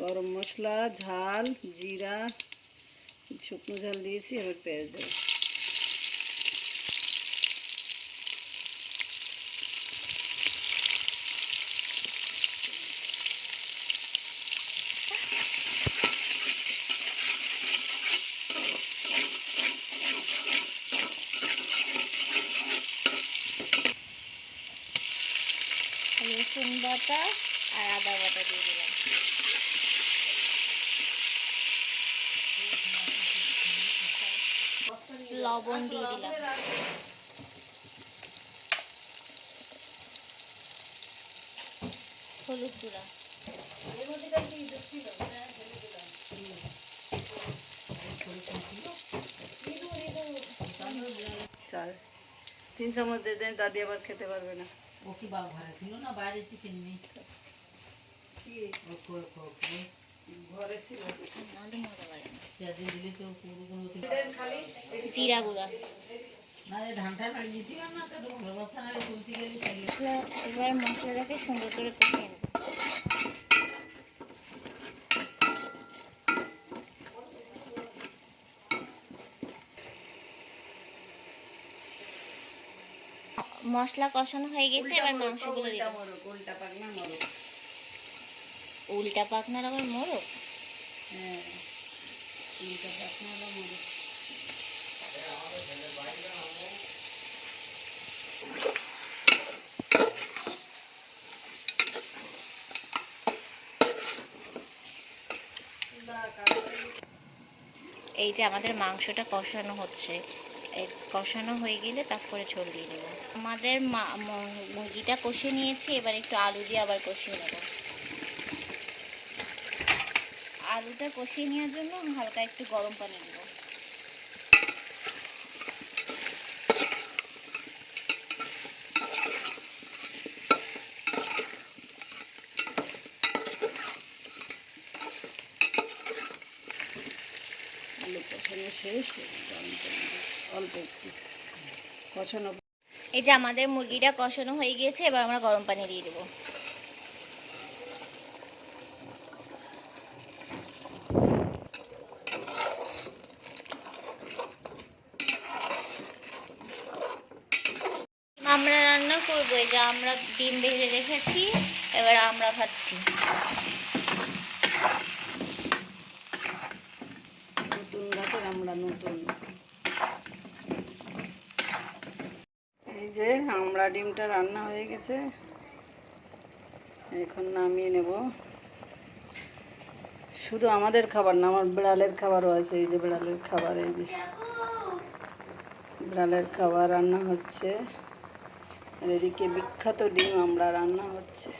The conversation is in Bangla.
গরম মশলা, ঝাল, জিরা, শুকনো ঝাল দিয়েছি। এবার পেঁয়াজ দেবো। রসুন বাটা আর আদা বাটা দিয়ে দিলাম। লবণ দিয়ে দিলাম। হলুদ গুঁড়া। চাল 3 চামচ দিয়ে দেন, দাদি আবার খেতে পারবে না। ও কি বাবা ঘরে ছিল না বাইরে টিফিন নিয়ে? কি ঘরে ছিল? দিলে তো জিরা গুঁড়া। না ধানটা বাড়ি দিতে না তো ব্যবস্থা না তুলতে গেলে। এবার মশলাটাকে সুন্দর করে কষিয়ে নেব। মশলা কষানো হয়ে গেছে, এবার মাংসগুলো দিয়ে দেব। উল্টা পাকনা মোরগ। উল্টা পাকনার আবার মোরগ? হ্যাঁ, উল্টা পাকনা মোরগ। এই যে আমাদের মাংসটা কষানো হচ্ছে, কষানো হয়ে গেলে তারপরে ঝোল দিয়ে দেবো। আমাদের মুরগিটা কষিয়ে নিয়েছি, এবার একটু আলু দিয়ে আবার কষিয়ে নেব। আলুটা কষিয়ে নেওয়ার জন্য হালকা একটু গরম পানি দেব। আলু কষানো শেষ, অল্প একটু কষানো। এই যে আমাদের মুরগিটা কষানো হয়ে গিয়েছে, এবার আমরা গরম পানি দিয়ে দেবো। আমরা রান্না করবো, এই যে আমরা ডিম ভেজে রেখেছি, এবার আমরা খাচ্ছি। নতুন গাছের আমরা নতুন। এই যে আমরা ডিমটা রান্না হয়ে গেছে, এখন নামিয়ে নেব। শুধু আমাদের খাবার না, আমার বিড়ালের খাবারও আছে। এই যে বিড়ালের খাবার, এই যে বিড়ালের খাবার রান্না হচ্ছে। আর এদিকে বিখ্যাত ডিম আমরা রান্না হচ্ছে।